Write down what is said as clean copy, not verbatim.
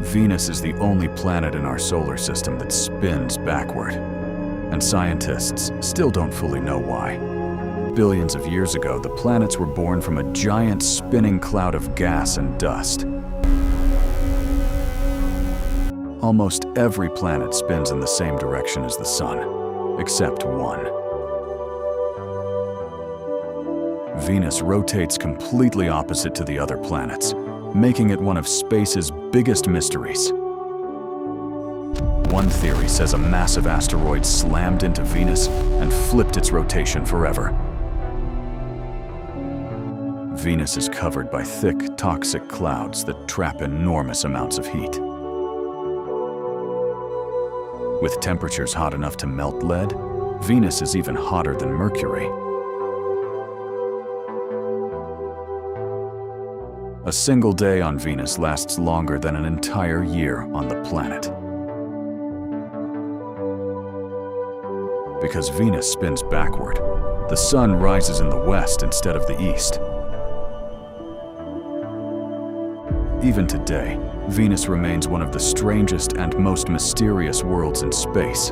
Venus is the only planet in our solar system that spins backward, and scientists still don't fully know why. Billions of years ago, the planets were born from a giant spinning cloud of gas and dust. Almost every planet spins in the same direction as the Sun, except one. Venus rotates completely opposite to the other planets, making it one of space's biggest mysteries. One theory says a massive asteroid slammed into Venus and flipped its rotation forever. Venus is covered by thick, toxic clouds that trap enormous amounts of heat. With temperatures hot enough to melt lead, Venus is even hotter than Mercury. A single day on Venus lasts longer than an entire year on the planet. Because Venus spins backward, the Sun rises in the west instead of the east. Even today, Venus remains one of the strangest and most mysterious worlds in space.